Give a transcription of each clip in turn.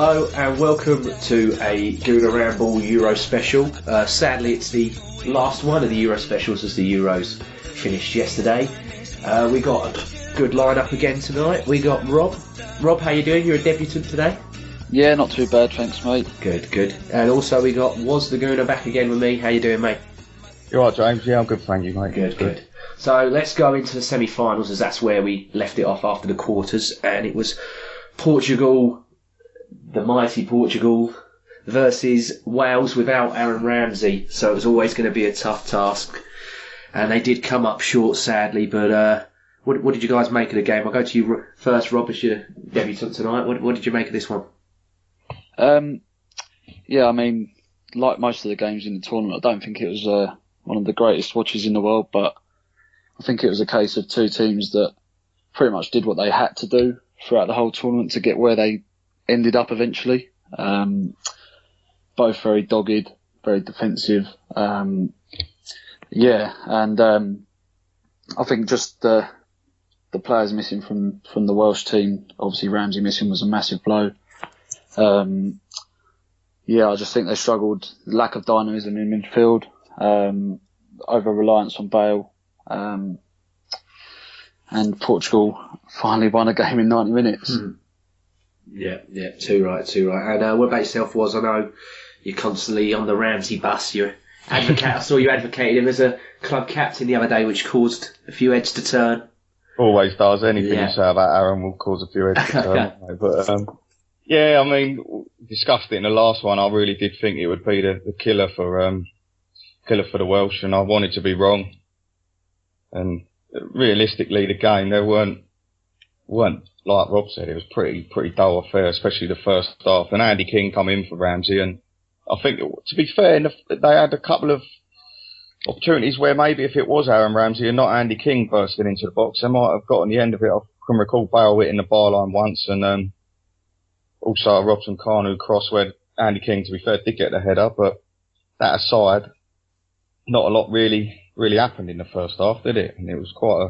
Hello and welcome to a Gooner Ramble Euro special. Sadly, it's the last one of the Euro specials as the Euros finished yesterday. We got a good lineup again tonight. We got Rob. Rob, how you doing? You're a debutant today. Yeah, not too bad, thanks, mate. Good. And also we got Was the Gooner back again with me. How you doing, mate? You alright, James? Yeah, I'm good, thank you, mate. Good. So let's go into the semi-finals, as that's where we left it off after the quarters, and it was Portugal, the mighty Portugal, versus Wales without Aaron Ramsey. So it was always going to be a tough task, and they did come up short, sadly. But what did you guys make of the game? I'll go to you first, Rob, as your debutant tonight. What did you make of this one? Yeah, I mean, like most of the games in the tournament, I don't think it was one of the greatest watches in the world, but I think it was a case of two teams that pretty much did what they had to do throughout the whole tournament to get where they ended up eventually. Both very dogged, very defensive. And I think just the players missing from the Welsh team, obviously Ramsey missing was a massive blow. I just think they struggled. Lack of dynamism in midfield, over reliance on Bale, and Portugal finally won a game in 90 minutes. Yeah, too right. And what about yourself, Was? I know you're constantly on the Ramsey bus. I saw you advocated him as a club captain the other day, which caused a few heads to turn. Always does. Anything you say about Aaron will cause a few heads to turn. But I mean, discussed it in the last one. I really did think it would be the killer for the Welsh, and I wanted to be wrong. And realistically, the game there weren't like Rob said, it was pretty dull affair, especially the first half. And Andy King come in for Ramsey, and I think, to be fair, they had a couple of opportunities where maybe if it was Aaron Ramsey and not Andy King bursting into the box, they might have gotten the end of it. I can recall Bale hitting the byline once, and also a Robson Kanu cross where Andy King, to be fair, did get the header. But that aside, not a lot really happened in the first half, did it? And it was quite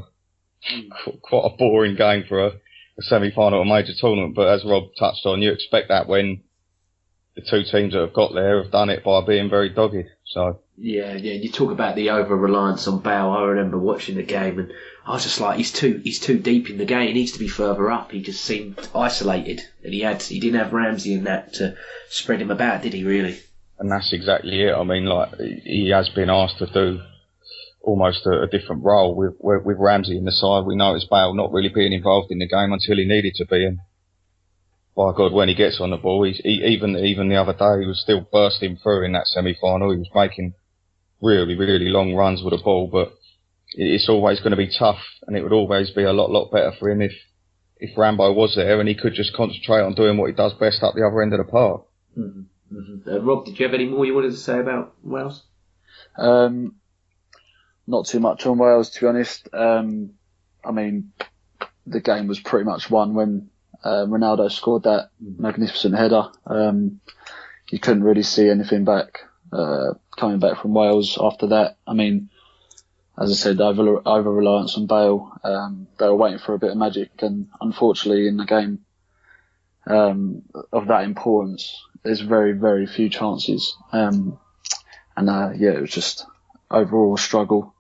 a boring game for a semi-final of a major tournament. But as Rob touched on, you expect that when the two teams that have got there have done it by being very dogged. So yeah. You talk about the over-reliance on Bale. I remember watching the game, and I was just like, he's too deep in the game. He needs to be further up. He just seemed isolated, and he didn't have Ramsey in that to spread him about, did he? Really? And that's exactly it. I mean, like, he has been asked to do almost a different role with Ramsey in the side. We noticed Bale not really being involved in the game until he needed to be. And by God, when he gets on the ball, even the other day, he was still bursting through in that semi-final. He was making really, really long runs with the ball. But it's always going to be tough, and it would always be a lot better for him if Rambo was there and he could just concentrate on doing what he does best up the other end of the park. Rob, did you have any more you wanted to say about Wales? Not too much on Wales, to be honest. I mean, the game was pretty much won when Ronaldo scored that magnificent header. You couldn't really see anything coming back from Wales after that. I mean, as I said, over reliance on Bale. They were waiting for a bit of magic, and unfortunately, in the game of that importance, there's very, very few chances. It was just overall a struggle.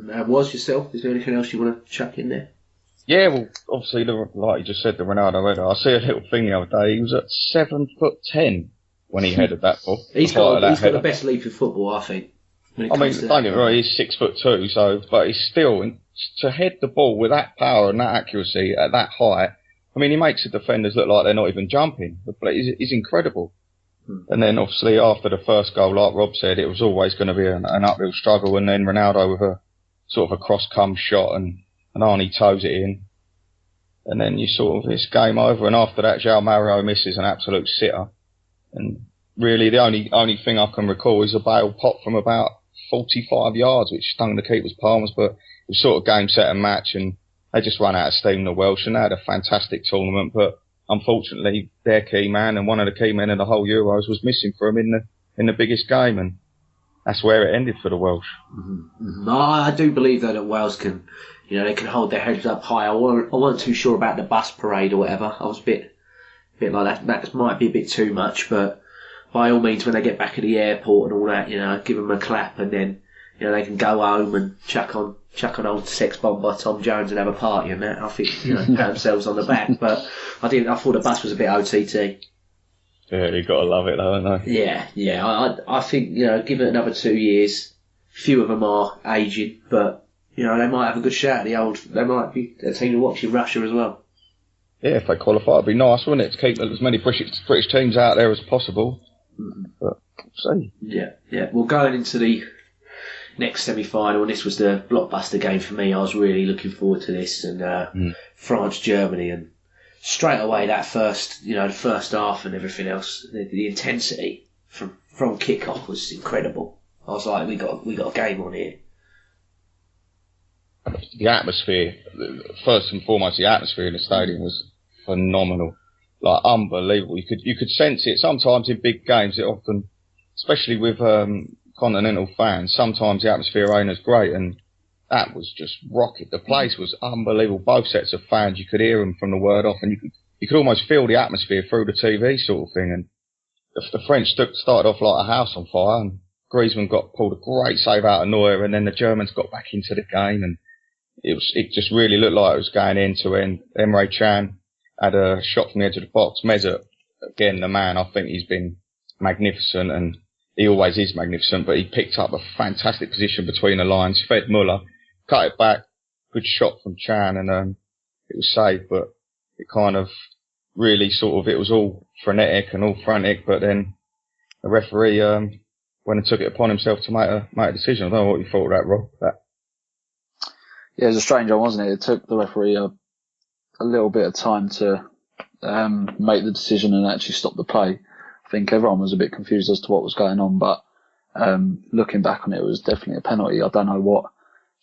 Was yourself? Is there anything else you want to chuck in there? Yeah, well, obviously, like you just said, the Ronaldo header. I see a little thing the other day. He was at 7'10" when he headed that ball. He's got the best leap in football, I think. Don't get me wrong, he's 6'2", but he's still to head the ball with that power and that accuracy at that height. I mean, he makes the defenders look like they're not even jumping. But he's incredible. And then obviously after the first goal, like Rob said, it was always going to be an uphill struggle. And then Ronaldo with a sort of a cross-come shot, and Arnie toes it in. And then you sort of, it's game over. And after that, João Mario misses an absolute sitter. And really the only thing I can recall is a Bale pop from about 45 yards, which stung the keeper's palms. But it was sort of game, set and match. And they just run out of steam, the Welsh. And they had a fantastic tournament. But unfortunately, their key man and one of the key men of the whole Euros was missing for them in the biggest game, and that's where it ended for the Welsh. I do believe though that Wales can, they can hold their heads up high. I wasn't too sure about the bus parade or whatever. I was a bit bit like that. That might be a bit too much, but by all means, when they get back at the airport and all that, give them a clap, and then they can go home and chuck on old Sex Bomb by Tom Jones and have a party and that. I think pat themselves on the back. But I thought the bus was a bit OTT. Yeah, you got to love it though, don't you? Yeah. I think give it another 2 years. Few of them are aging, but they might have a good shout at they might be a team to watch in Russia as well. Yeah, if they qualify, it'd be nice, wouldn't it, to keep as many British teams out there as possible. But we'll see. Yeah. Well, going into the next semi-final, and this was the blockbuster game for me. I was really looking forward to this, and France-Germany, and straight away that first, the first half and everything else, the intensity from kick-off was incredible. I was like, we got a game on here. The atmosphere, first and foremost, the atmosphere in the stadium was phenomenal, like unbelievable. You could sense it. Sometimes in big games, it often, especially with continental fans, sometimes the atmosphere ain't as great, and that was just rocket. The place was unbelievable. Both sets of fans, you could hear them from the word off, and you could almost feel the atmosphere through the TV sort of thing. And the French started off like a house on fire, and Griezmann pulled a great save out of Neuer, and then the Germans got back into the game, and it just really looked like it was going end to end. Emre Can had a shot from the edge of the box. Mesut, again, the man, I think he's been magnificent, and he always is magnificent, but he picked up a fantastic position between the lines, fed Muller, cut it back, good shot from Can, and it was saved, but it kind of really it was all frenetic and all frantic, but then the referee went and took it upon himself to make a decision. I don't know what you thought of that, Rob. Yeah, it was a strange one, wasn't it? It took the referee a little bit of time to make the decision and actually stop the play. I think everyone was a bit confused as to what was going on, but looking back on it, it was definitely a penalty. I don't know what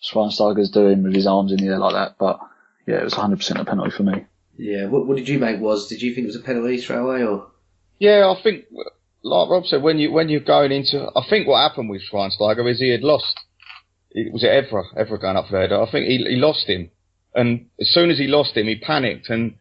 Schweinsteiger's doing with his arms in the air like that, but yeah, it was 100% a penalty for me. Yeah, what did you make did you think it was a penalty straight away, or? Yeah, I think, like Rob said, when you're going into, I think what happened with Schweinsteiger is he had lost. Was it Evra going up for the header? I think he lost him, and as soon as he lost him, he panicked, and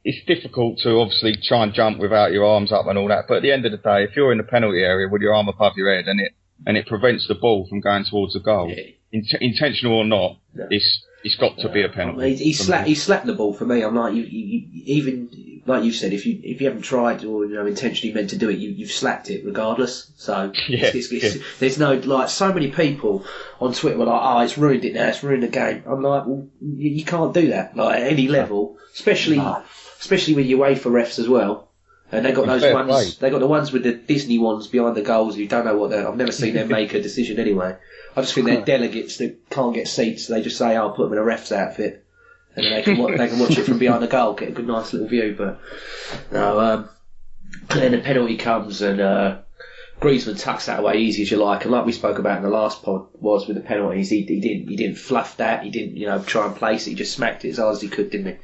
it's difficult to obviously try and jump without your arms up and all that. But at the end of the day, if you're in the penalty area with your arm above your head and it prevents the ball from going towards the goal, intentional or not, it's got to be a penalty. He slapped the ball for me. I'm like, you even like you said, if you haven't tried or intentionally meant to do it, you've slapped it regardless. So there's no, like, so many people on Twitter were like, oh, it's ruined it now, it's ruined the game. I'm like, well, you can't do that, like, at any level, especially with your UEFA refs as well. And they got those ones. They got the ones with the Disney ones behind the goals. You don't know what they're. I've never seen them make a decision anyway. I just think they're delegates that can't get seats. So they just say, "I'll put them in a ref's outfit," and then they can watch it from behind the goal, get a good, nice little view. But no, then the penalty comes, and Griezmann tucks that away easy as you like. And like we spoke about in the last pod, was with the penalties, he didn't fluff that. He didn't try and place it. He just smacked it as hard as he could, didn't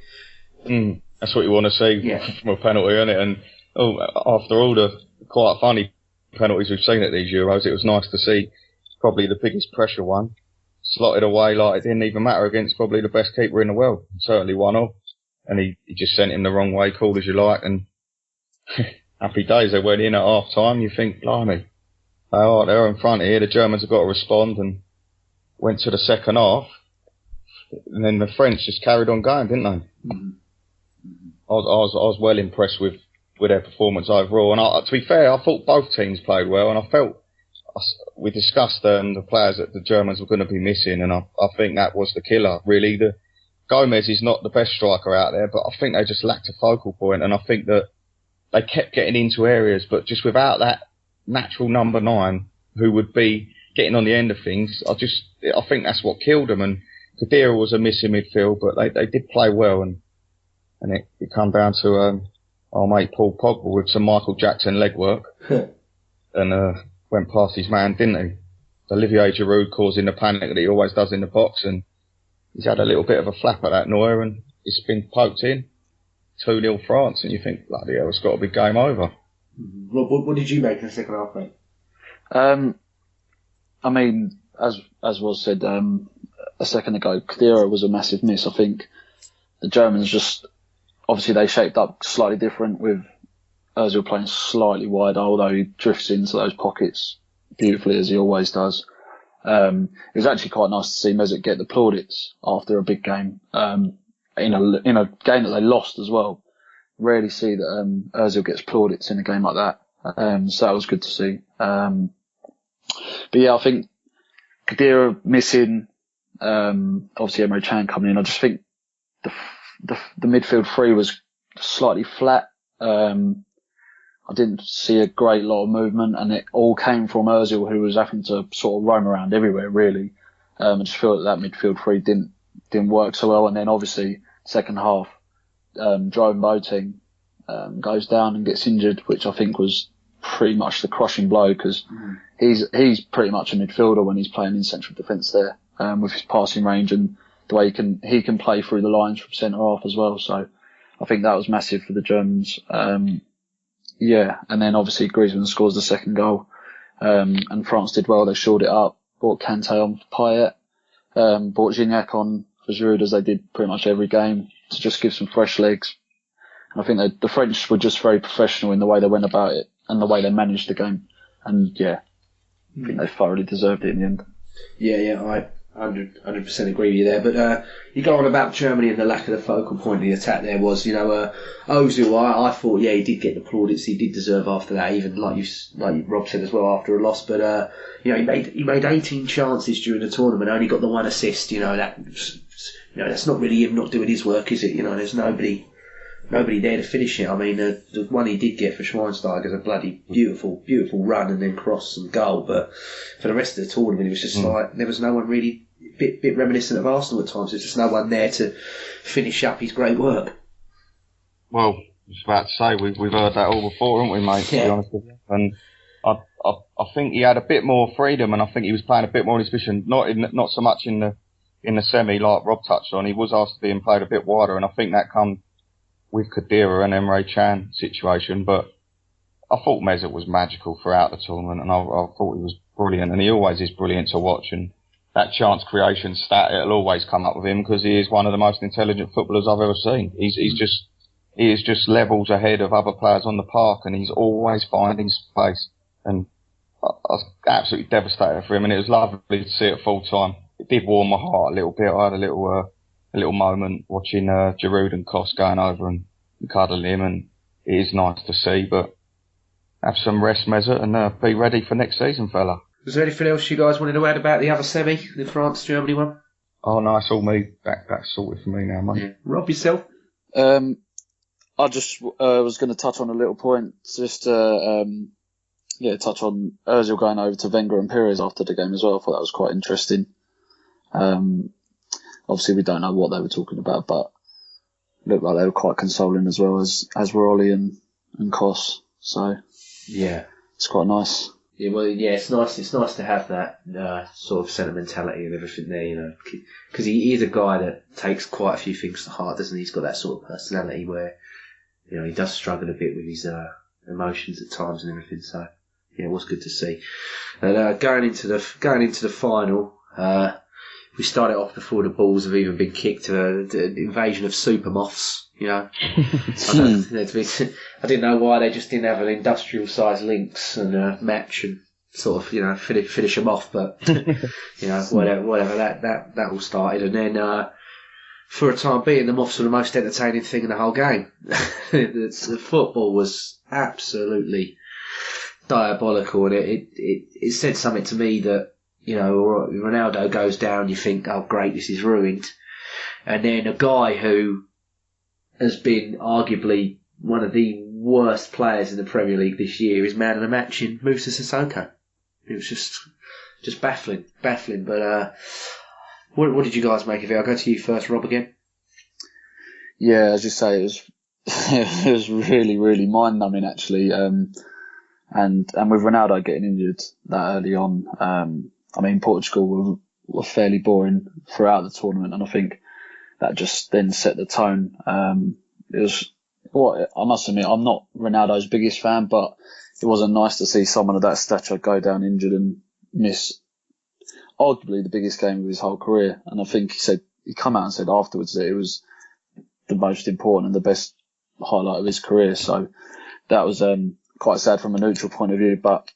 he? That's what you want to see from a penalty, isn't it? And after all the quite funny penalties we've seen at these Euros, it was nice to see probably the biggest pressure one slotted away like it didn't even matter against probably the best keeper in the world. Certainly one of. And he just sent him the wrong way, called as you like, and happy days. They went in at half time. You think, blimey, they're in front here. The Germans have got to respond, and went to the second half. And then the French just carried on going, didn't they? Mm-hmm. I was well impressed with their performance overall, and to be fair, I thought both teams played well, and I felt we discussed the players that the Germans were going to be missing, and I think that was the killer. Really, Gomez is not the best striker out there, but I think they just lacked a focal point, and I think that they kept getting into areas, but just without that natural number 9 who would be getting on the end of things, I think that's what killed them. And Khedira was a missing midfield, but they did play well, and it come down to our mate Paul Pogba with some Michael Jackson legwork and went past his man, didn't he? Olivier Giroud causing the panic that he always does in the box, and he's had a little bit of a flap at that Neuer, and it's been poked in. 2-0 France, and you think, bloody hell, it's got to be game over. Rob, what did you make in the second half, mate? I mean, as was said a second ago, Khedira was a massive miss. I think the Germans just obviously they shaped up slightly different with Ozil playing slightly wider, although he drifts into those pockets beautifully as he always does. It was actually quite nice to see Mesut get the plaudits after a big game, in a game that they lost as well. Rarely see that Ozil gets plaudits in a game like that, so that was good to see. But yeah, I think Khedira missing, obviously Emre Can coming in. I just think the midfield three was slightly flat. I didn't see a great lot of movement, and it all came from Ozil, who was having to sort of roam around everywhere, really. I just feel that midfield three didn't work so well. And then obviously second half, Jerome Boateng goes down and gets injured, which I think was pretty much the crushing blow, because he's pretty much a midfielder when he's playing in central defence there, with his passing range and the way he can play through the lines from centre half as well. So I think that was massive for the Germans. Yeah, and then obviously Griezmann scores the second goal, and France did well. They shored it up, brought Kante on for Payet, brought Gignac on for Giroud, as they did pretty much every game, to just give some fresh legs. And I think the French were just very professional in the way they went about it and the way they managed the game. And yeah, I think they thoroughly deserved it in the end. Yeah, I 100% agree with you there. But you go on about Germany and the lack of the focal point of the attack there was, Ozil, I thought, yeah, he did get the plaudits, he did deserve after that, even like Rob said as well, after a loss. But, he made 18 chances during the tournament, only got the one assist, that's not really him not doing his work, is it? There's nobody there to finish it. I mean, the one he did get for Schweinsteiger is a bloody beautiful run and then cross and goal. But for the rest of the tournament, it was just like there was no one really. Bit reminiscent of Arsenal at times. There's just no one there to finish up his great work. Well, I was about to say we've heard that all before, haven't we, mate? To be honest with you. And I think he had a bit more freedom, and I think he was playing a bit more in his position. Not so much in the semi like Rob touched on. He was asked to be and played a bit wider, and I think that comes with Khedira and Emre Can situation. But I thought Mesut was magical throughout the tournament, and I thought he was brilliant, and he always is brilliant to watch. And that chance creation stat, it'll always come up with him, because he is one of the most intelligent footballers I've ever seen. He is just levels ahead of other players on the park, and he's always finding space. And I was absolutely devastated for him, and it was lovely to see it full time. It did warm my heart a little bit. I had a little moment watching Giroud and Kos going over and cuddling him, and it is nice to see. But have some rest, Mesut, and be ready for next season, fella. Was there anything else you guys wanted to add about the other semi, the France-Germany one? Oh, no, it's all me. That's sorted for me now, mate. Yeah. Rob, yourself? I just was going to touch on a little point, just to touch on Ozil going over to Wenger and Pires after the game as well. I thought that was quite interesting. Obviously, we don't know what they were talking about, but it looked like they were quite consoling as well, as were Ollie and Kos. So yeah, it's quite nice. Yeah, well, yeah, it's nice. It's nice to have that sort of sentimentality and everything there, because he is a guy that takes quite a few things to heart, doesn't he? He's got that sort of personality where, he does struggle a bit with his emotions at times and everything. So, yeah, it was good to see. And going into the final, we started off before the balls have even been kicked to the invasion of super moths. I didn't know why they just didn't have an industrial sized Lynx and match and sort of finish them off, but whatever that all started, and then for a time being the moths were the most entertaining thing in the whole game. The football was absolutely diabolical, and it said something to me that Ronaldo goes down, you think, oh great, this is ruined, and then a guy who has been arguably one of the worst players in the Premier League this year is man of the match in Moussa Sissoko. It was just baffling. But what did you guys make of it? I'll go to you first, Rob, again. Yeah, as you say, it was really, really mind-numbing, actually. And with Ronaldo getting injured that early on, Portugal were fairly boring throughout the tournament, and I think that just then set the tone. It was, I must admit, I'm not Ronaldo's biggest fan, but it wasn't nice to see someone of that stature go down injured and miss arguably the biggest game of his whole career. And I think he come out and said afterwards that it was the most important and the best highlight of his career. So that was quite sad from a neutral point of view. But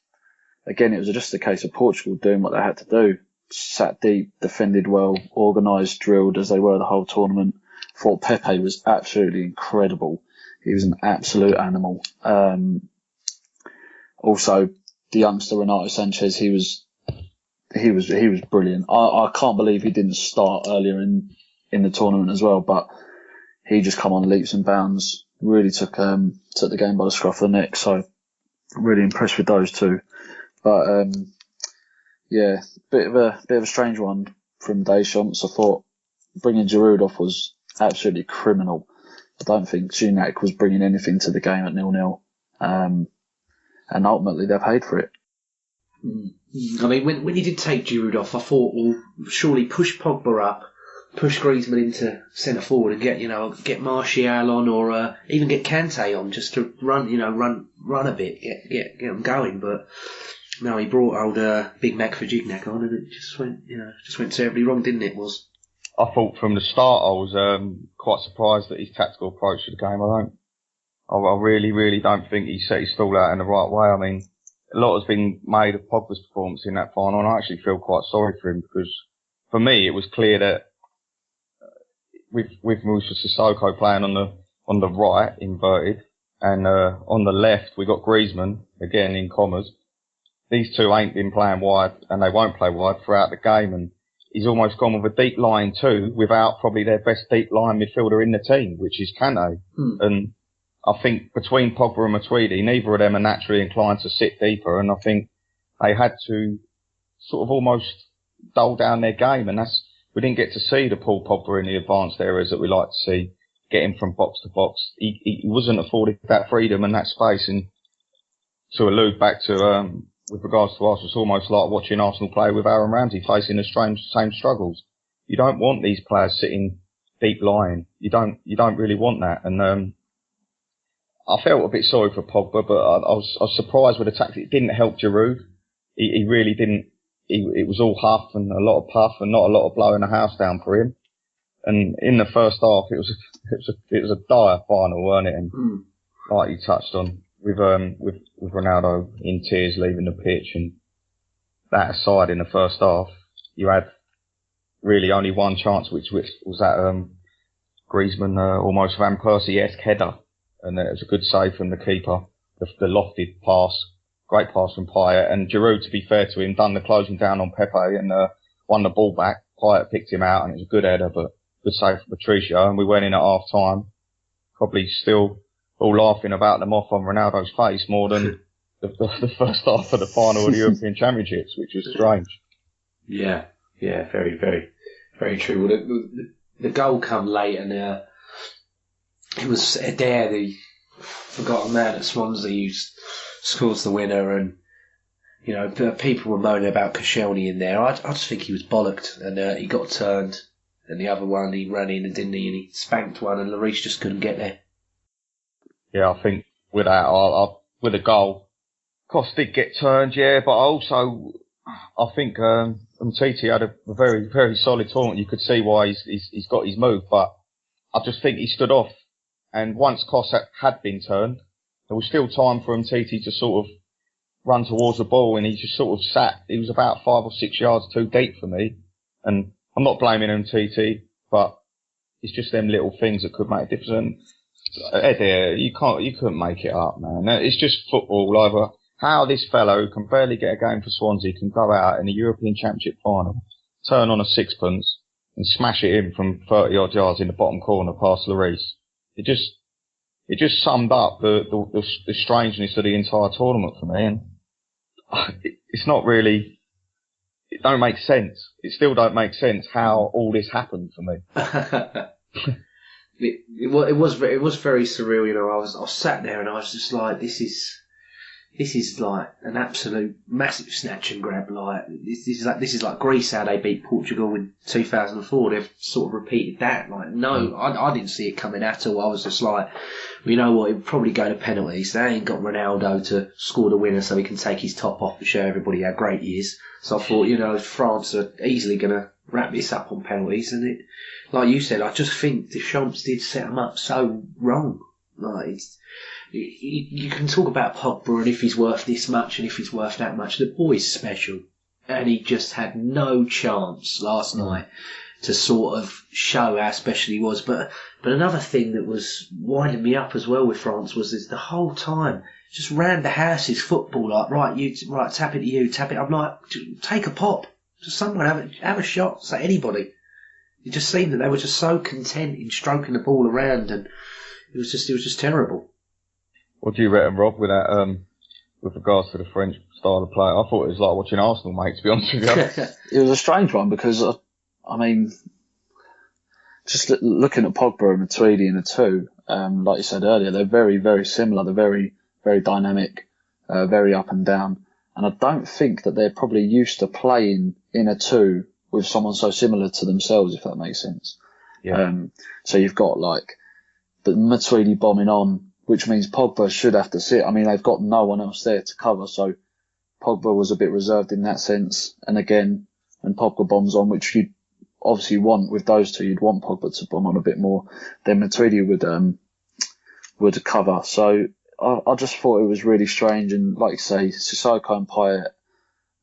again, it was just a case of Portugal doing what they had to do. Sat deep, defended well, organised, drilled as they were the whole tournament. Thought Pepe was absolutely incredible. He was an absolute animal. Also, the youngster Renato Sanchez, he was brilliant. I can't believe he didn't start earlier in the tournament as well, but he just come on leaps and bounds. Really took the game by the scruff of the neck. So really impressed with those two. But yeah, bit of a strange one from Deschamps. I thought bringing Giroud off was absolutely criminal. I don't think Gignac was bringing anything to the game at 0-0. And ultimately they paid for it. I mean, when you did take Giroud off, I thought, well, surely push Pogba up, push Griezmann into centre forward, and get Martial on, or even get Kante on, just to run a bit, get them going. But no, he brought old Big Mac for Gignac on, and it just went terribly wrong, didn't it? I thought from the start I was quite surprised at his tactical approach to the game. I really, really don't think he set his stall out in the right way. I mean, a lot has been made of Pogba's performance in that final, and I actually feel quite sorry for him, because for me it was clear that with Moussa Sissoko playing on the right, inverted, and on the left we got Griezmann, again in commas. These two ain't been playing wide, and they won't play wide throughout the game, and he's almost gone with a deep line too, without probably their best deep line midfielder in the team, which is Kante. And I think between Pogba and Matuidi, neither of them are naturally inclined to sit deeper, and I think they had to sort of almost dull down their game, and we didn't get to see the Paul Pogba in the advanced areas that we like to see, getting from box to box. He wasn't afforded that freedom and that space, and to allude back to with regards to us, it's almost like watching Arsenal play with Aaron Ramsey facing the same struggles. You don't want these players sitting deep lying. You don't really want that, and I felt a bit sorry for Pogba, but I was surprised with the tactic. It didn't help Giroud. He really didn't. It was all huff and a lot of puff and not a lot of blowing the house down for him. And in the first half, it was a dire final, weren't it? And like you touched on, with Ronaldo in tears leaving the pitch, and that aside, in the first half, you had really only one chance, which was that Griezmann almost Van Persie-esque header. And it was a good save from the keeper. The lofted pass, great pass from Payet. And Giroud, to be fair to him, done the closing down on Pepe and won the ball back. Payet picked him out, and it was a good header, but good save for Patricio. And we went in at half time, probably still all laughing about the moth on Ronaldo's face more than the first half of the final of the European Championships, which was strange. Yeah, very, very, very true. Well, the goal come late, and it was Adair, the forgotten man at Swansea, who scores the winner, and people were moaning about Koscielny in there. I just think he was bollocked, and he got turned, and the other one he ran in and didn't he, and he spanked one, and Lloris just couldn't get there. Yeah, I think with that, with a goal, Cost did get turned, yeah, but I think Umtiti had a very, very solid tournament. You could see why he's got his move, but I just think he stood off. And once Cost had been turned, there was still time for Umtiti to sort of run towards the ball, and he just sort of sat. He was about 5 or 6 yards too deep for me. And I'm not blaming Umtiti, but it's just them little things that could make a difference. Eddie, you couldn't make it up, man. It's just football. Either how this fellow who can barely get a game for Swansea can go out in the European Championship final, turn on a sixpence, and smash it in from 30 odd yards in the bottom corner past Lloris. It just summed up the strangeness of the entire tournament for me, and it's not really. It don't make sense. It still don't make sense how all this happened for me. It was very surreal. I was sat there and I was just like, this is like an absolute massive snatch and grab. Like this is like Greece, how they beat Portugal in 2004. They've sort of repeated that. Like no, I didn't see it coming at all. I was just like, well, you know what? It would probably go to penalties. They ain't got Ronaldo to score the winner so he can take his top off and show everybody how great he is. So I thought, France are easily going to wrap this up on penalties, and it, like you said, I just think Deschamps did set them up so wrong. Like, you can talk about Pogba and if he's worth this much and if he's worth that much. The boy's special, and he just had no chance last night to sort of show how special he was. But another thing that was winding me up as well with France was the whole time just round the houses football, like right, tap it to you, tap it. I'm like, take a pop, just someone have a shot, say anybody. It just seemed that they were just so content in stroking the ball around, and it was just terrible. What do you reckon, Rob, with that, with regards to the French style of play? I thought it was like watching Arsenal, mate, to be honest with you. It was a strange one because, I mean, just looking at Pogba and Matuidi in the two, like you said earlier, they're very, very similar. They're very, very dynamic, very up and down. And I don't think that they're probably used to playing in a two with someone so similar to themselves, if that makes sense. Yeah. So you've got like the Matuidi bombing on, which means Pogba should have to sit. I mean, they've got no one else there to cover, so Pogba was a bit reserved in that sense. And again, when Pogba bombs on, which you'd obviously want with those two, you'd want Pogba to bomb on a bit more, then Matuidi would cover. So I just thought it was really strange, and like you say, Sissoko and Payet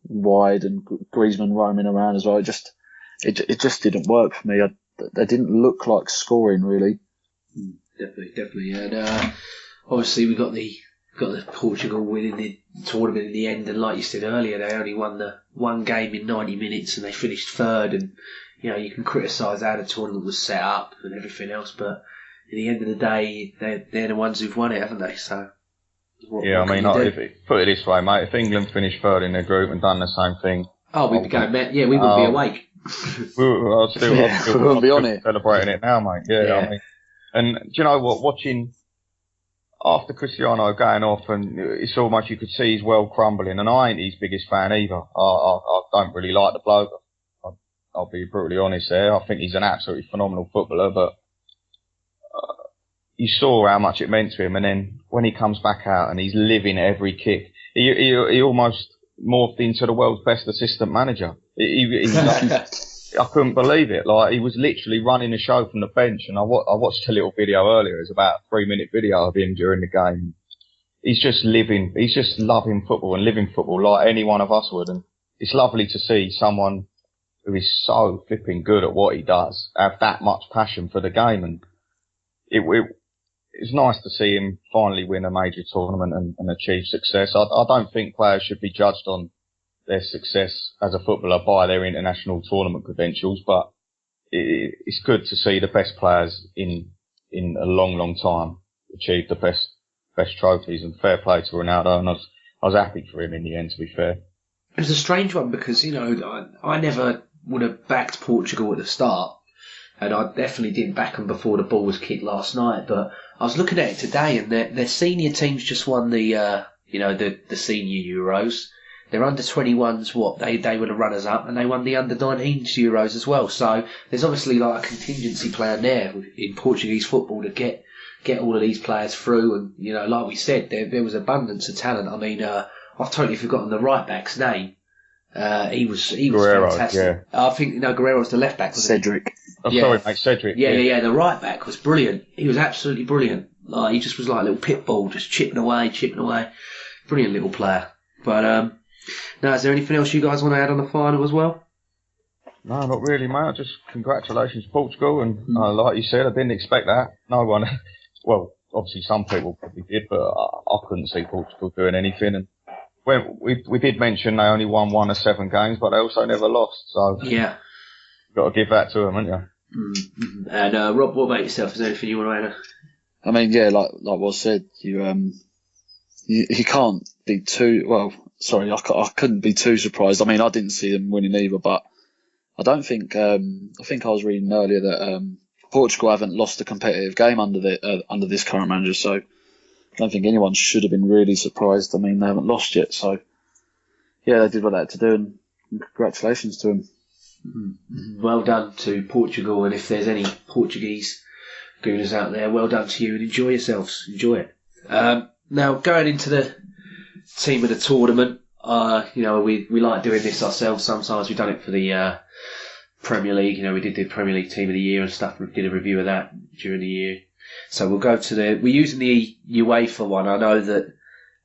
wide and Griezmann roaming around as well. It just didn't work for me. They didn't look like scoring really. Definitely. And obviously we got the Portugal winning the tournament in the end, and like you said earlier, they only won the one game in 90 minutes and they finished third. And you can criticise how the tournament was set up and everything else, but at the end of the day, they're the ones who've won it, haven't they? So. Put it this way, mate. If England finished third in their group and done the same thing, we'd be going, we wouldn't be awake. I'd still be on it, celebrating it now, mate. Yeah. I mean, and do you know what? Watching after Cristiano going off, and it's almost you could see his world crumbling. And I ain't his biggest fan either. I don't really like the bloke. I'll be brutally honest there. I think he's an absolutely phenomenal footballer, but. You saw how much it meant to him, and then when he comes back out and he's living every kick, he almost morphed into the world's best assistant manager. I couldn't believe it. Like, he was literally running the show from the bench, and I watched a little video earlier. It was about a 3-minute video of him during the game. He's just loving football and living football like any one of us would, and it's lovely to see someone who is so flipping good at what he does have that much passion for the game, and it's nice to see him finally win a major tournament and achieve success. I don't think players should be judged on their success as a footballer by their international tournament credentials, but it's good to see the best players in a long, long time achieve the best trophies, and fair play to Ronaldo, and I was happy for him in the end, to be fair. It was a strange one because, I never would have backed Portugal at the start. And I definitely didn't back them before the ball was kicked last night. But I was looking at it today, and their senior teams just won the senior Euros. Their under 21s, they were the runners up, and they won the under 19s Euros as well. So there's obviously like a contingency plan there in Portuguese football to get all of these players through. And like we said, there was abundance of talent. I mean, I've totally forgotten the right back's name. He was Guerrero, fantastic. Yeah. I think Guerrero's the left back. Cedric. Sorry, mate, Cedric. Yeah. The right back was brilliant. He was absolutely brilliant. Like, he just was like a little pit bull, just chipping away. Brilliant little player. But now, is there anything else you guys want to add on the final as well? No, not really, mate. Just congratulations, Portugal, and like you said, I didn't expect that. No one. Well, obviously some people probably did, but I couldn't see Portugal doing anything. And we did mention they only won 1 of 7 games, but they also never lost. So yeah, got to give that to them, haven't you? Mm-hmm. And Rob, what about yourself? Is there anything you want to add? I mean, yeah, like was said, you can't be too well. Sorry, I couldn't be too surprised. I mean, I didn't see them winning either, but I don't think. I think I was reading earlier that Portugal haven't lost a competitive game under this current manager, so I don't think anyone should have been really surprised. I mean, they haven't lost yet, so yeah, they did what they had to do, and congratulations to them. Mm-hmm. Well done to Portugal, and if there's any Portuguese Gooners out there, well done to you, and enjoy yourselves. Enjoy it. Now, going into the team of the tournament, we like doing this ourselves. Sometimes we've done it for the Premier League. We did the Premier League team of the year and stuff. We did a review of that during the year. So we'll go to we're using the UEFA one. I know that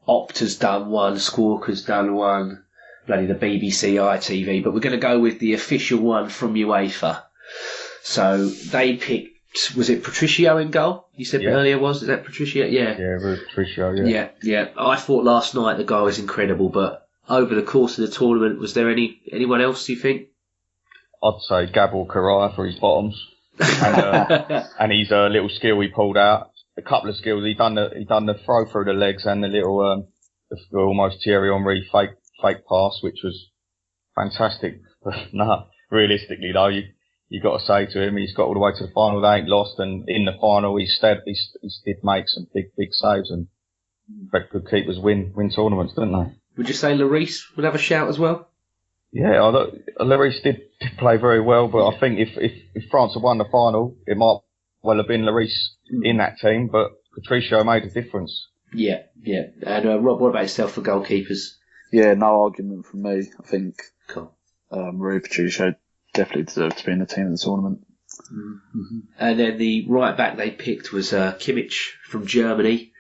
Opta's done one, Squawka's done one, bloody the BBC ITV, but we're going to go with the official one from UEFA. So they picked, was it Patricio in goal? You said earlier is that Patricio? Yeah. Yeah, it was Patricio, yeah. Yeah. I thought last night the guy was incredible, but over the course of the tournament, was there anyone else you think? I'd say Gabor Kariya for his bottoms. And his little skill he pulled out. A couple of skills. He done the throw through the legs and the little, the almost Thierry Henry fake pass, which was fantastic. No, realistically though, you got to say to him, he's got all the way to the final. They ain't lost, and in the final, he did make some big saves, and good keepers win tournaments, don't they? Would you say Lloris would have a shout as well? Yeah, Lloris did play very well, but I think if France had won the final, it might well have been Lloris in that team, but Patricio made a difference. Yeah. And Rob, what about yourself for goalkeepers? Yeah, no argument from me. I think cool. Rui Patricio definitely deserved to be in the team of the tournament. Mm-hmm. And then the right back they picked was Kimmich from Germany.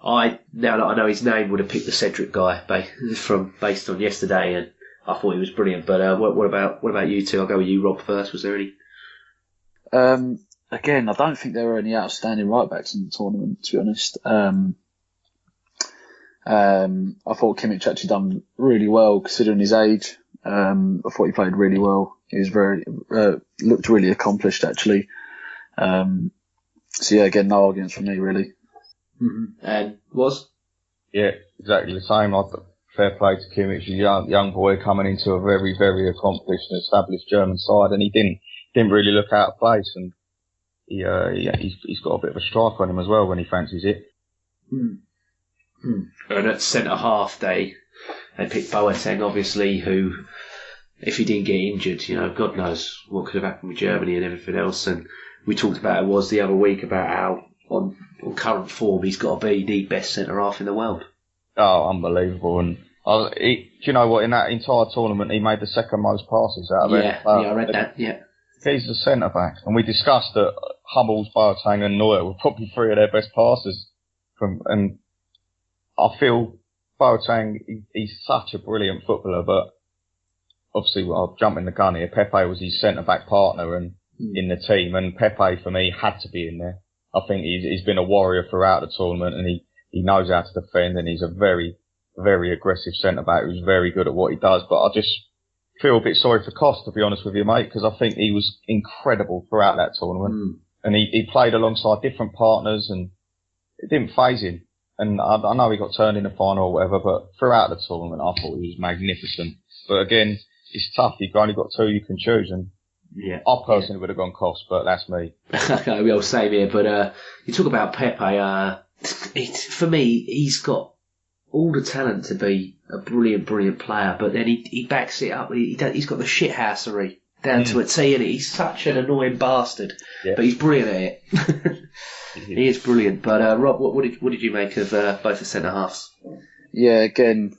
Now that I know his name, would have picked the Cedric guy based on yesterday, and I thought he was brilliant. But what about you two? I'll go with you, Rob, first. Was there any? Again, I don't think there were any outstanding right backs in the tournament, to be honest. I thought Kimmich actually done really well considering his age. I thought he played really well. He was looked really accomplished actually. So yeah, again, no arguments from me really. Mm-hmm. And was? Yeah, exactly the same. Fair play to Kimmich, a young boy coming into a very, very accomplished and established German side, and he didn't really look out of place, and he's got a bit of a strike on him as well when he fancies it. And at centre half, they picked Boateng, obviously, who, if he didn't get injured, God knows what could have happened with Germany and everything else. And we talked about it the other week about how on current form he's got to be the best centre half in the world. Oh, unbelievable! And do you know what? In that entire tournament, he made the second most passes out of it. Yeah, I read that. Yeah, he's the centre back, and we discussed that Hummels, Boateng, and Neuer were probably three of their best passers. And I feel Boateng, he's such a brilliant footballer, but obviously, I'll jump in the gun here. Pepe was his centre back partner and in the team, and Pepe for me had to be in there. I think he's been a warrior throughout the tournament, and he knows how to defend, and he's a very, very aggressive centre-back who's very good at what he does. But I just feel a bit sorry for Koss, to be honest with you, mate, because I think he was incredible throughout that tournament. And he played alongside different partners, and it didn't faze him. And I know he got turned in the final or whatever, but throughout the tournament, I thought he was magnificent. But again, it's tough. You've only got two you can choose, and I personally would have gone Koss, but that's me. Okay, we'll same here. But you talk about Pepe. For me, he's got all the talent to be a brilliant, brilliant player, but then he backs it up. He's got the shithousery down to a T, and he's such an annoying bastard. Yeah. But he's brilliant at it. He is brilliant. But Rob, what did you make of both the centre halves? Yeah, again,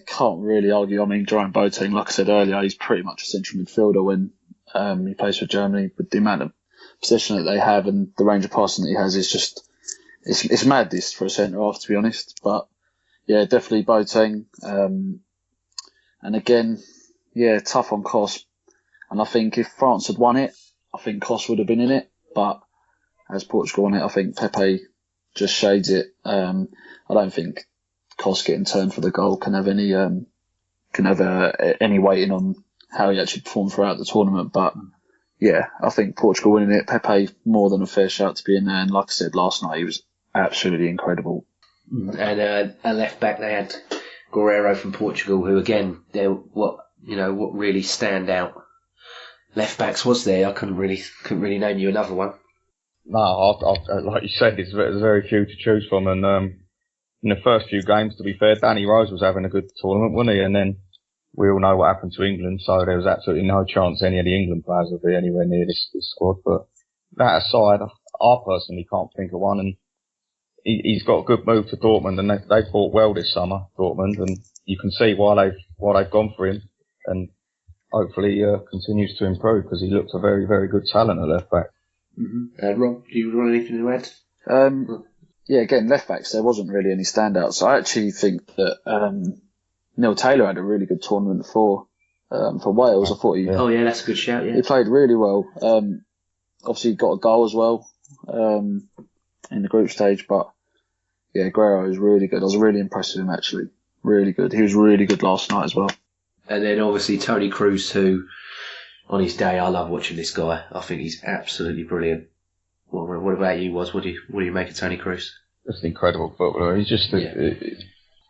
can't really argue. I mean, Jerome Boateng, like I said earlier, he's pretty much a central midfielder when he plays for Germany. With the amount of possession that they have and the range of passing that he has, is just. It's madness for a centre half, to be honest. But yeah, definitely Boateng. And again, tough on Koss. And I think if France had won it, I think Koss would have been in it. But as Portugal won it, I think Pepe just shades it. I don't think Koss getting turned for the goal can have any weighting on how he actually performed throughout the tournament. But yeah, I think Portugal winning it, Pepe more than a fair shout to be in there. And like I said last night, he was absolutely incredible. And a left back, they had Guerreiro from Portugal, who again, what really stand out left backs was there. I couldn't really name you another one. No, like you said, there's very few to choose from. And in the first few games, to be fair, Danny Rose was having a good tournament, wasn't he? And then we all know what happened to England, so there was absolutely no chance any of the England players would be anywhere near this squad. But that aside, I personally can't think of one. And he's got a good move to Dortmund, and they fought well this summer, Dortmund, and you can see why they've gone for him, and hopefully continues to improve because he looks a very, very good talent at left back. Mm-hmm. Rob, do you want anything to add? Yeah, again, left backs, there wasn't really any standouts. I actually think that Neil Taylor had a really good tournament for Wales. I thought Oh yeah, that's a good shout. Yeah, he played really well. Obviously, he got a goal as well in the group stage, but yeah, Guerrero is really good. I was really impressed with him actually. Really good. He was really good last night as well. And then obviously Tony Cruz, who on his day, I love watching this guy. I think he's absolutely brilliant. What about you, Woz? What do you make of Tony Cruz? Just an incredible footballer. He's just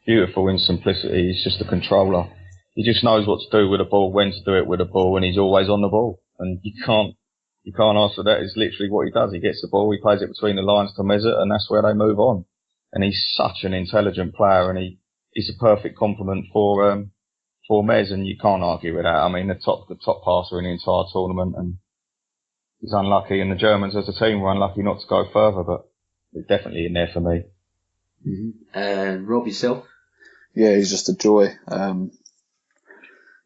beautiful in simplicity. He's just a controller. He just knows what to do with the ball, when to do it with the ball, and he's always on the ball. And you can't answer that. It's literally what he does. He gets the ball, he plays it between the lines to Meza, and that's where they move on. And he's such an intelligent player, and he's a perfect complement for Mez, and you can't argue with that. I mean, the top passer in the entire tournament, and he's unlucky, and the Germans as a team were unlucky not to go further, but they're definitely in there for me. Mm-hmm. And Rob, yourself? Yeah, he's just a joy.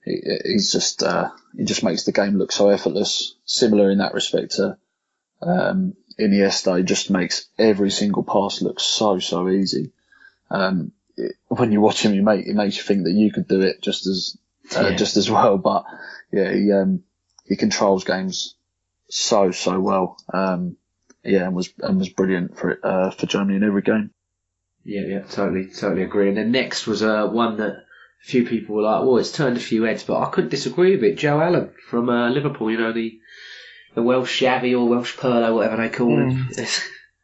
He just makes the game look so effortless. Similar in that respect to Iniesta. He just makes every single pass look so easy. When you watch him, it makes you think that you could do it just as well. But yeah, he controls games so well. And was brilliant for Germany in every game. Yeah, totally agree. And then next was one that a few people were like, "Oh, it's turned a few heads," but I couldn't disagree with it. Joe Allen from Liverpool, the Welsh Xavi or Welsh Perlo, whatever they call him.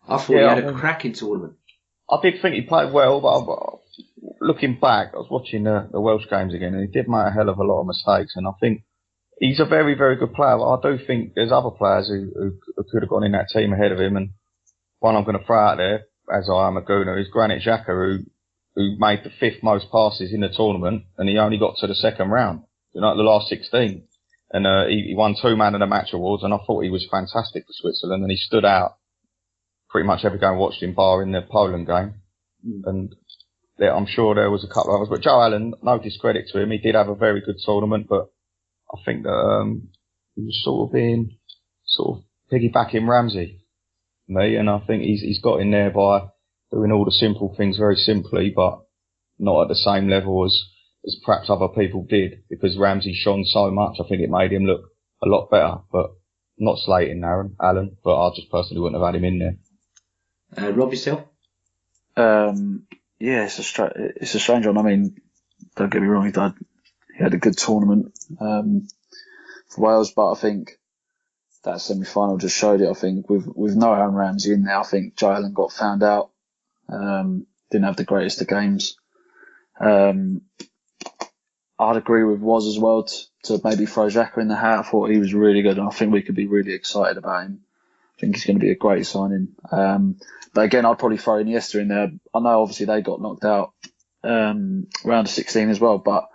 I thought he had a cracking tournament. I did think he played well, but looking back, I was watching the Welsh games again, and he did make a hell of a lot of mistakes. And I think he's a very, very good player. But I do think there's other players who could have gone in that team ahead of him. And one I'm going to throw out there, as I am a Gooner, is Granit Xhaka, who made the 5th most passes in the tournament, and he only got to the second round, the last 16. And he won 2 Man of the Match awards, and I thought he was fantastic for Switzerland, and he stood out pretty much every game I watched him, bar in the Poland game. And I'm sure there was a couple of others. But Joe Allen, no discredit to him, he did have a very good tournament, but I think that he was sort of piggybacking Ramsey, me, and I think he's got in there by doing all the simple things very simply, but not at the same level as perhaps other people did, because Ramsey shone so much. I think it made him look a lot better, but not slating Allen, but I just personally wouldn't have had him in there. Rob, yourself? Yeah, it's a strange one. I mean, don't get me wrong, he had a good tournament for Wales, but I think that semi-final just showed it. I think with no Aaron Ramsey in there, I think Joe Allen got found out. Didn't have the greatest of games. I'd agree with Woz as well to maybe throw Xhaka in the hat. I thought he was really good, and I think we could be really excited about him. I think he's going to be a great signing. But again, I'd probably throw Iniesta in there. I know obviously they got knocked out round of 16 as well, but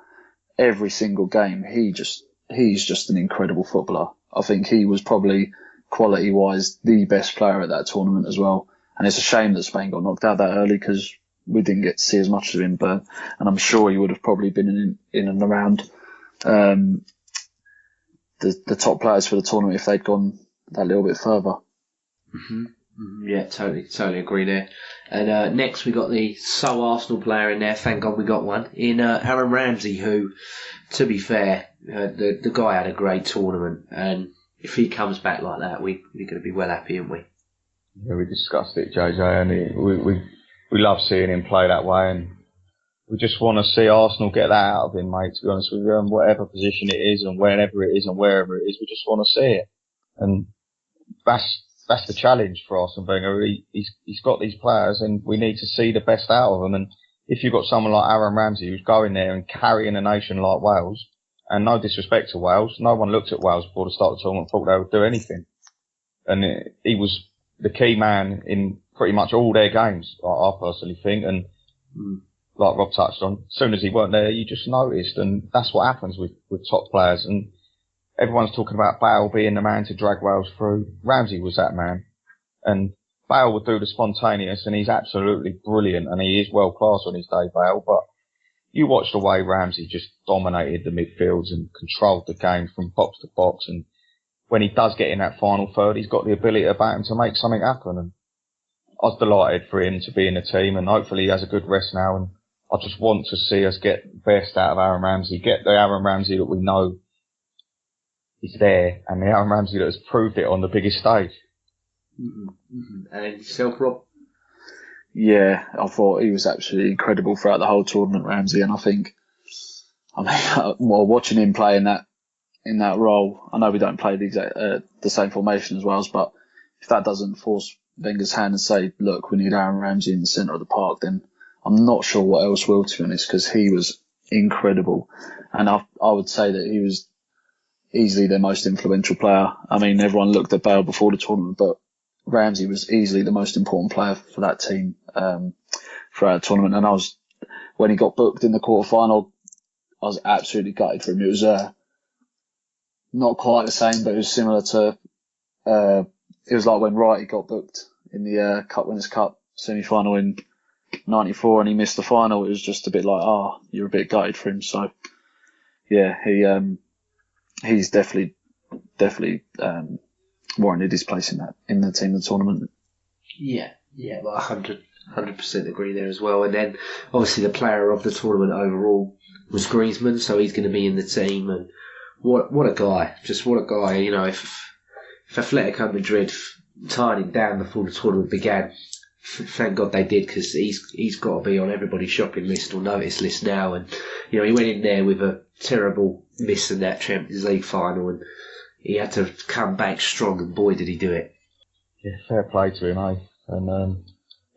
every single game he's just an incredible footballer. I think he was probably quality-wise the best player at that tournament as well. And it's a shame that Spain got knocked out that early because we didn't get to see as much of him. And I'm sure he would have probably been in and around the top players for the tournament if they'd gone that little bit further. Mm-hmm. Yeah, totally agree there. And next we got the Arsenal player in there. Thank God we got one in Aaron Ramsey, who, to be fair, the guy had a great tournament, and if he comes back like that, we're going to be well happy, aren't we? Yeah, we discussed it, JJ, and we love seeing him play that way, and we just want to see Arsenal get that out of him, mate. To be honest with you, and whatever position it is, and whenever it is, and wherever it is, we just want to see it, and that's the challenge for Arsene Wenger. He's got these players, and we need to see the best out of them. And if you've got someone like Aaron Ramsey who's going there and carrying a nation like Wales, and no disrespect to Wales, no one looked at Wales before the start of the tournament and thought they would do anything. And he was the key man in pretty much all their games, I personally think. And like Rob touched on, as soon as he weren't there, you just noticed. And that's what happens with top players. And everyone's talking about Bale being the man to drag Wales through. Ramsey was that man. And Bale would do the spontaneous, and he's absolutely brilliant, and he is world class on his day, Bale. But you watch the way Ramsey just dominated the midfields and controlled the game from box to box. And when he does get in that final third, he's got the ability about him to make something happen. And I was delighted for him to be in the team, and hopefully he has a good rest now. And I just want to see us get the best out of Aaron Ramsey, get the Aaron Ramsey that we know is there, and the Aaron Ramsey that has proved it on the biggest stage. And yourself, Rob? Yeah, I thought he was absolutely incredible throughout the whole tournament, Ramsey, and well, watching him play in that role, I know we don't play the same formation as Wales, but if that doesn't force Wenger's hand and say, look, we need Aaron Ramsey in the centre of the park, then I'm not sure what else will, to be honest, because he was incredible. And I would say that he was easily their most influential player. I mean, everyone looked at Bale before the tournament, but Ramsey was easily the most important player for that team throughout the tournament. And when he got booked in the quarter-final, I was absolutely gutted for him. It was not quite the same, but it was similar to it was like when Wrighty got booked in the Cup Winners' Cup semi-final in '94 and he missed the final. It was just a bit like, you're a bit gutted for him. So yeah, he's definitely warranted his place in the team of the tournament. Yeah, well, 100% agree there as well. And then obviously the player of the tournament overall was Griezmann, so he's going to be in the team. And what a guy! Just what a guy! You know, if Atletico Madrid tied him down before the tournament began, thank God they did, because he's got to be on everybody's shopping list or notice list now. And you know, he went in there with a terrible miss in that Champions League final, and he had to come back strong, and boy did he do it. Yeah, fair play to him, eh? And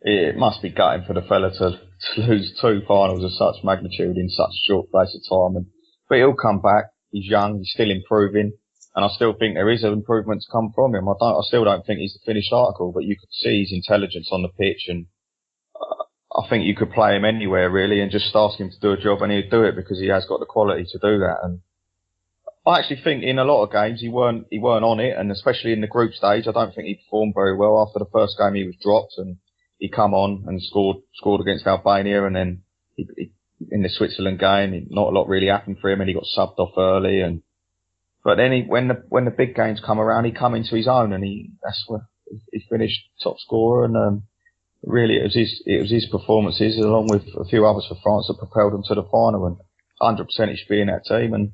it must be gutting for the fella to lose two finals of such magnitude in such a short space of time. But he'll come back. He's young. He's still improving, and I still think there is an improvement to come from him. I still don't think he's the finished article, but you could see his intelligence on the pitch, and I think you could play him anywhere really, and just ask him to do a job, and he'd do it because he has got the quality to do that. And I actually think in a lot of games he weren't on it, and especially in the group stage, I don't think he performed very well. After the first game, he was dropped, and he come on and scored against Albania, and then in the Switzerland game, not a lot really happened for him, and he got subbed off early. But then when the big games come around, he come into his own, and that's where he finished top scorer. And really, it was his performances along with a few others for France that propelled him to the final. And 100% he should be in that team, and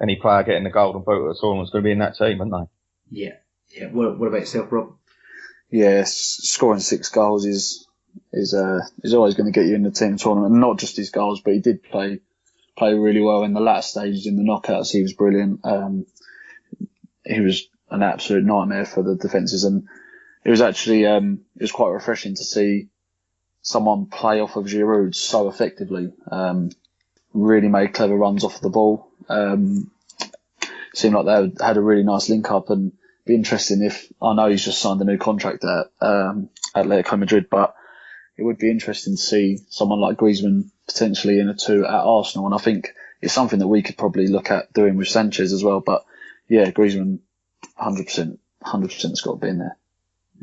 any player getting the golden boot at the tournament is going to be in that team, aren't they? Yeah. What about yourself, Rob? Yeah, scoring 6 goals is always going to get you in the team tournament. And not just his goals, but he did play really well in the latter stages in the knockouts. He was brilliant. He was an absolute nightmare for the defences, and it was actually it was quite refreshing to see someone play off of Giroud so effectively. Really made clever runs off the ball. Seemed like they had a really nice link up, and be interesting if, I know he's just signed a new contract at Atletico Madrid, but it would be interesting to see someone like Griezmann potentially in a 2 at Arsenal, and I think it's something that we could probably look at doing with Sanchez as well. But yeah, Griezmann 100% has got to be in there.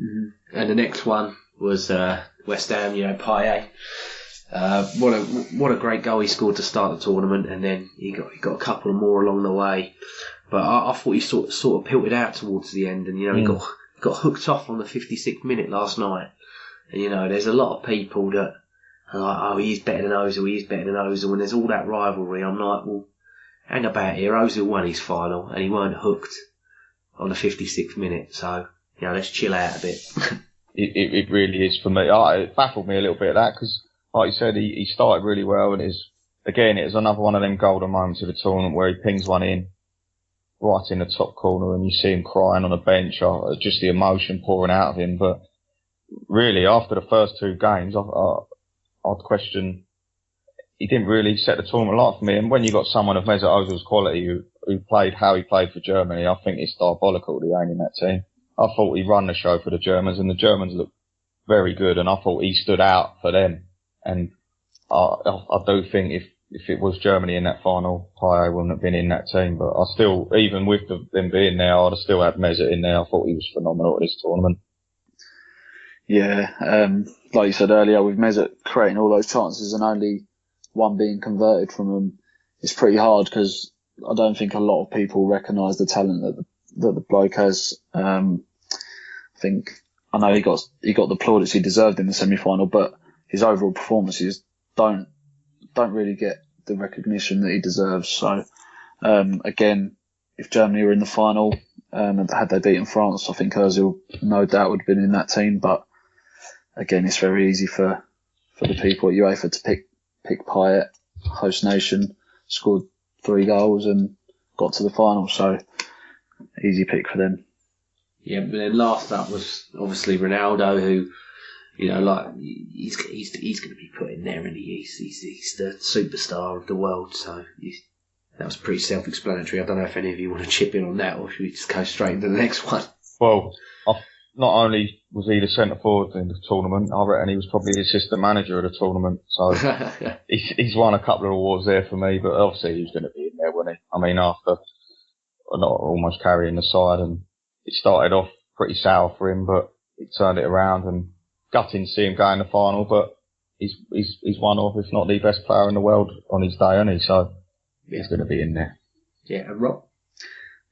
Mm-hmm. And the next one was West Ham, Payet. What a great goal he scored to start the tournament, and then he got a couple more along the way. But I thought he sort of pilted out towards the end, and he got hooked off on the 56th minute last night. And there's a lot of people that are like, oh, he's better than Ozil, he's better than Ozil. When there's all that rivalry, I'm like, well, hang about here. Ozil won his final, and he weren't hooked on the 56th minute. So let's chill out a bit. It really is for me. It baffled me a little bit that, because like you said, he started really well, and it was another one of them golden moments of the tournament where he pings one in right in the top corner, and you see him crying on a bench, just the emotion pouring out of him. But really, after the first 2 games, I'd question, he didn't really set the tournament light for me. And when you got someone of Mesut Ozil's quality who played how he played for Germany, I think it's diabolical that he ain't in that team. I thought he run the show for the Germans, and the Germans looked very good, and I thought he stood out for them. And I do think if it was Germany in that final, Payet wouldn't have been in that team. But I still, even with them being there, I'd have still had Mesut in there. I thought he was phenomenal at this tournament. Yeah, like you said earlier, with Mesut creating all those chances and only one being converted from them, it's pretty hard, because I don't think a lot of people recognise the talent that that the bloke has. I think I know he got the plaudits he deserved in the semi-final, but his overall performances don't really get the recognition that he deserves. So again, if Germany were in the final and had they beaten France, I think Ozil no doubt would have been in that team. But again, it's very easy for the people at UEFA to pick Payet, host nation, scored 3 goals and got to the final. So easy pick for them. Yeah, but then last up was obviously Ronaldo, who, you know, like he's going to be put in there, and he's the superstar of the world. So that was pretty self-explanatory. I don't know if any of you want to chip in on that, or should we just go straight into the next one? Well, not only was he the centre forward in the tournament, I reckon he was probably the assistant manager of the tournament. So he's won a couple of awards there for me, but obviously he was going to be in there, wasn't he? I mean, after not almost carrying the side, and it started off pretty sour for him, but he turned it around, and gutting to see him go in the final, but he's one of, if not the best player in the world on his day, isn't he? So he's going to be in there. Yeah, and Rob?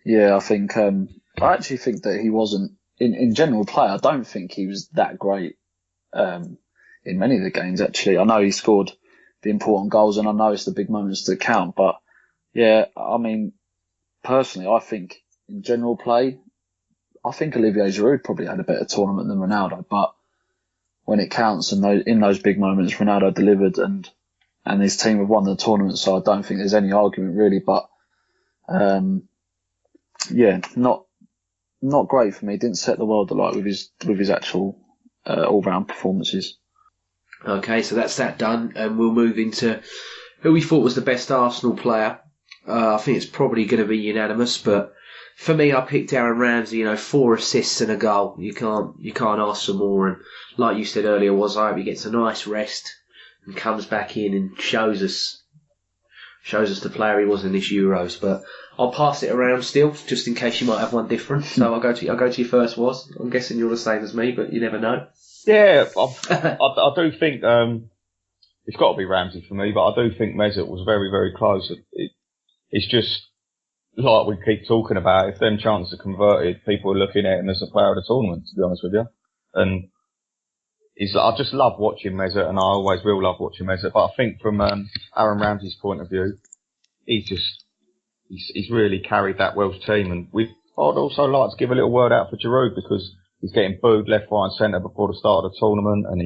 Yeah, I think I actually think that he wasn't in general play. I don't think he was that great in many of the games. Actually, I know he scored the important goals, and I know it's the big moments that count. But yeah, I mean, personally, I think in general play, I think Olivier Giroud probably had a better tournament than Ronaldo. But when it counts and in those big moments, Ronaldo delivered, and his team have won the tournament. So I don't think there's any argument really. But yeah, not great for me. Didn't set the world alight with his actual all-round performances. Okay, so that's that done, and we'll move into who we thought was the best Arsenal player. I think it's probably going to be unanimous, but for me, I picked Aaron Ramsey. 4 assists and a goal. You can't ask for more. And like you said earlier, I hope he gets a nice rest and comes back in and shows us the player he was in this Euros. But I'll pass it around still, just in case you might have one different. So I'll go to your first. I'm guessing you're the same as me, but you never know. Yeah, I do think it's got to be Ramsey for me, but I do think Mesut was very, very close. It's just like we keep talking about. If them chances are converted, people are looking at him as a player of the tournament, to be honest with you. And I just love watching Mesut, and I always will love watching Mesut. But I think from Aaron Ramsey's point of view, he's really carried that Welsh team. And I'd also like to give a little word out for Giroud, because he's getting booed left, right and centre before the start of the tournament, and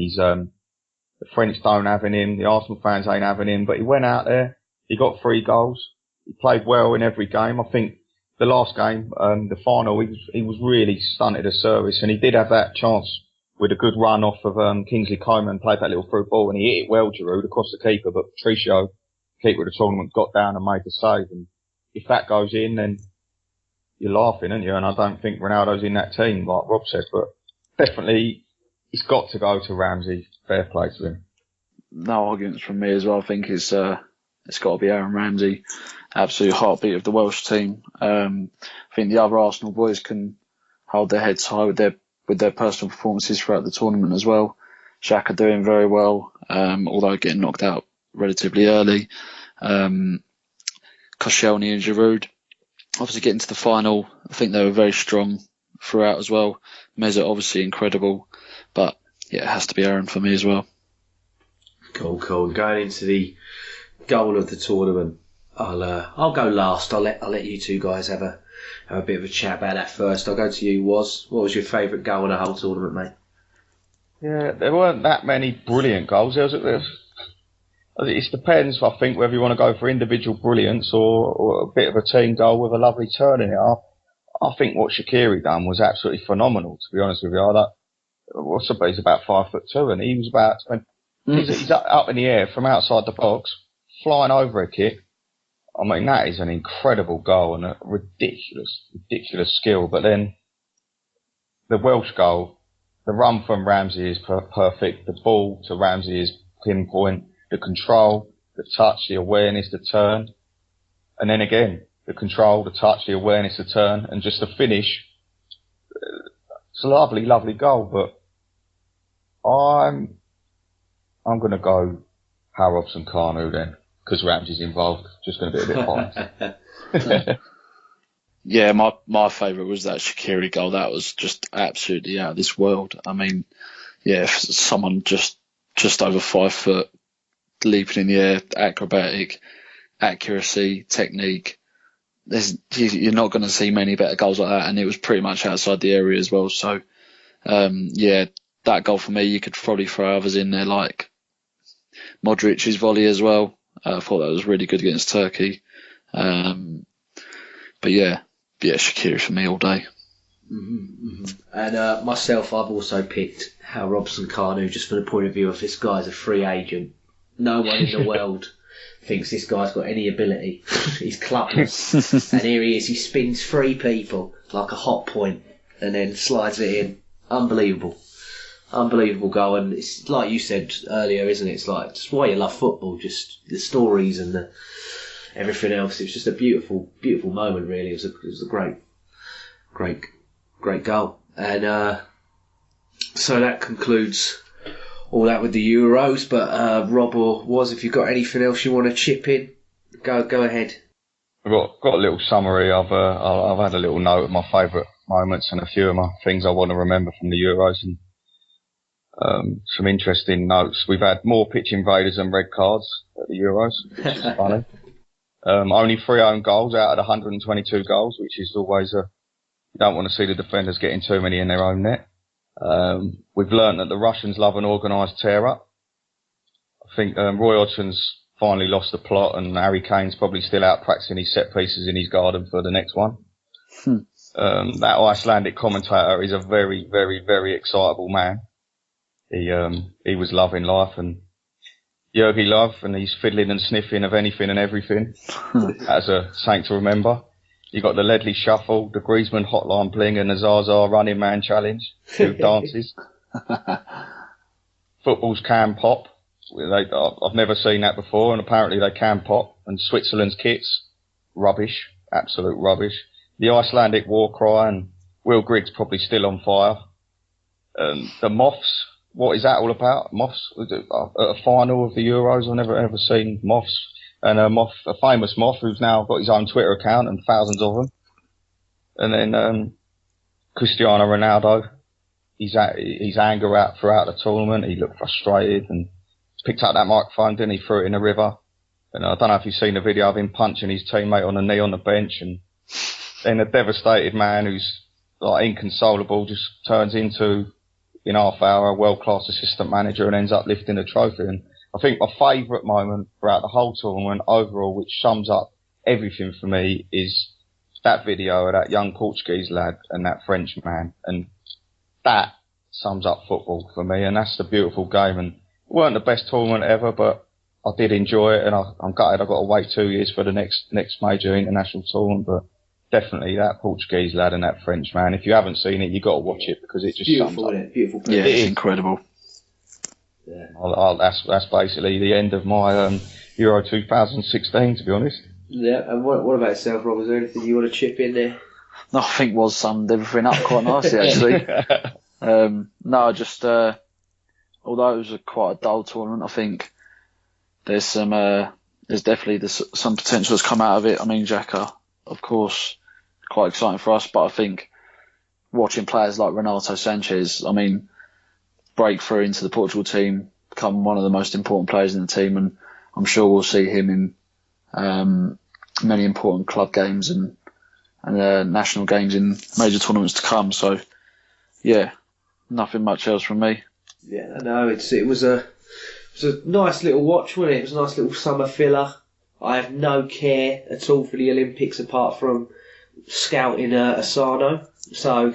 the French don't having him, the Arsenal fans ain't having him, but he went out there, he got 3 goals, he played well in every game. I think the last game, the final, he was really stunted at service, and he did have that chance with a good run off of Kingsley Coman, played that little through ball, and he hit it well, Giroud, across the keeper, but Patricio, keeper of the tournament, got down and made the save, and if that goes in, then you're laughing, aren't you? And I don't think Ronaldo's in that team, like Rob said, but definitely he's got to go to Ramsey. Fair play to him. No arguments from me as well. I think it's got to be Aaron Ramsey, absolute heartbeat of the Welsh team. I think the other Arsenal boys can hold their heads high with their personal performances throughout the tournament as well. Xhaka doing very well, although getting knocked out relatively early. Koscielny and Giroud obviously getting to the final. I think they were very strong throughout as well. Mesut obviously incredible, but yeah, it has to be Aaron for me as well. Cool. Going into the goal of the tournament, I'll go last. I'll let you two guys have a bit of a chat about that first. I'll go to you. What was your favourite goal of the whole tournament, mate? Yeah, there weren't that many brilliant goals. It depends, I think, whether you want to go for individual brilliance or a bit of a team goal with a lovely turn in it. I think what Shaqiri done was absolutely phenomenal, to be honest with you. He's about 5'2", and he was about he's up in the air from outside the box, flying over a kick. I mean, that is an incredible goal and a ridiculous skill. But then the Welsh goal, the run from Ramsey is perfect. The ball to Ramsey is pinpoint. The control, the touch, the awareness, the turn. And then again, the control, the touch, the awareness, the turn, and just the finish. It's a lovely, lovely goal, but I'm going to go Hal Robson-Kanu then, because Ramsey's involved. Just going to be a bit biased. Yeah, my favourite was that Shaqiri goal. That was just absolutely out of this world. I mean, yeah, someone just over 5 foot, leaping in the air, acrobatic, accuracy, technique. You're not going to see many better goals like that, and it was pretty much outside the area as well. So, yeah, that goal for me, you could probably throw others in there like Modric's volley as well. I thought that was really good against Turkey. But yeah, Shaqiri for me all day. And myself, I've also picked Hal Robson-Kanu just from the point of view of this guy's a free agent. No one in the world thinks this guy's got any ability. He's clubless. And here he is, he spins 3 people like a hot point and then slides it in. Unbelievable goal. And it's like you said earlier, isn't it? It's like just why you love football, just the stories and everything else. It was just a beautiful moment, really. It was a great goal. And so that concludes all that with the Euros. But Rob or Woz, if you've got anything else you want to chip in, go ahead. I've got a little summary. I've had a little note of my favourite moments and a few of my things I want to remember from the Euros, and some interesting notes. We've had more pitch invaders and red cards at the Euros, which is funny. Only 3 own goals out of 122 goals, which is always you don't want to see the defenders getting too many in their own net. We've learnt that the Russians love an organised tear-up. I think Roy Hodgson's finally lost the plot, and Harry Kane's probably still out practicing his set pieces in his garden for the next one. That Icelandic commentator is a very, very, very excitable man. He was loving life, and Jurgi Love, and he's fiddling and sniffing of anything and everything. As a saint to remember. You got the Ledley Shuffle, the Griezmann Hotline Bling, and the Zaza Running Man Challenge. 2 dances. Footballs can pop. I've never seen that before, and apparently they can pop. And Switzerland's kits, rubbish, absolute rubbish. The Icelandic war cry, and Will Griggs probably still on fire. The Moths, what is that all about? Moths, at a final of the Euros, I've never ever seen Moths. And a famous moth who's now got his own Twitter account and thousands of them. And then Cristiano Ronaldo, his anger out throughout the tournament. He looked frustrated and picked up that microphone, then he threw it in the river. And I don't know if you've seen the video of him punching his teammate on the knee on the bench. And then a devastated man who's like inconsolable just turns into, in half hour, a world-class assistant manager and ends up lifting the trophy. And I think my favourite moment throughout the whole tournament overall, which sums up everything for me, is that video of that young Portuguese lad and that French man. And that sums up football for me, and that's the beautiful game. And it weren't the best tournament ever, but I did enjoy it, and I'm gutted I've got to wait 2 years for the next major international tournament, but definitely that Portuguese lad and that French man. If you haven't seen it, you've got to watch it because it just sums up. Beautiful. Yeah, it's incredible. Yeah. That's basically the end of my Euro 2016, to be honest. Yeah, and what about yourself, Rob? Is there anything you want to chip in there? No, I think Woz summed everything up quite nicely, actually. Although it was quite a dull tournament, I think there's definitely some potential that's come out of it. I mean, Xhaka, of course, quite exciting for us, but I think watching players like Renato Sanchez, I mean, break through into the Portugal team, become one of the most important players in the team, and I'm sure we'll see him in many important club games and national games in major tournaments to come. So, yeah, nothing much else from me. Yeah, no, it was a nice little watch, wasn't it? It was a nice little summer filler. I have no care at all for the Olympics apart from scouting Asano. So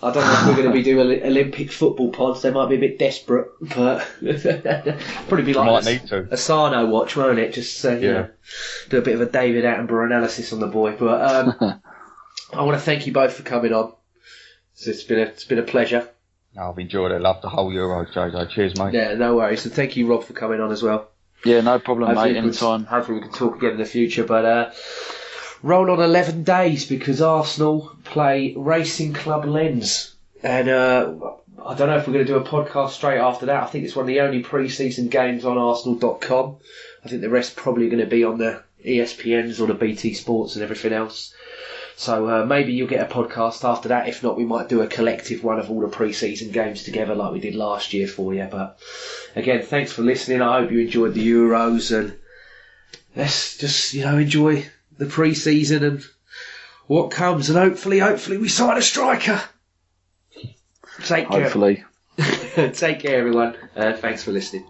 I don't know if we're going to be doing Olympic football pods. They might be a bit desperate, but probably be like a Asano watch, won't it? Just you know, do a bit of a David Attenborough analysis on the boy. But I want to thank you both for coming on. So it's been a pleasure. I've enjoyed it. Loved the whole Euro, Jojo. Cheers, mate. Yeah, no worries. And thank you, Rob, for coming on as well. Yeah, no problem, mate. Anytime. Hopefully we can talk again in the future. But roll on 11 days because Arsenal play Racing Club Lens. And I don't know if we're going to do a podcast straight after that. I think it's one of the only pre-season games on Arsenal.com. I think the rest probably going to be on the ESPNs or the BT Sports and everything else. So maybe you'll get a podcast after that. If not, we might do a collective one of all the pre-season games together like we did last year for you. But again, thanks for listening. I hope you enjoyed the Euros, and let's just, enjoy the pre-season and what comes. And hopefully we sign a striker. Take care. Hopefully. Take care, everyone. Thanks for listening.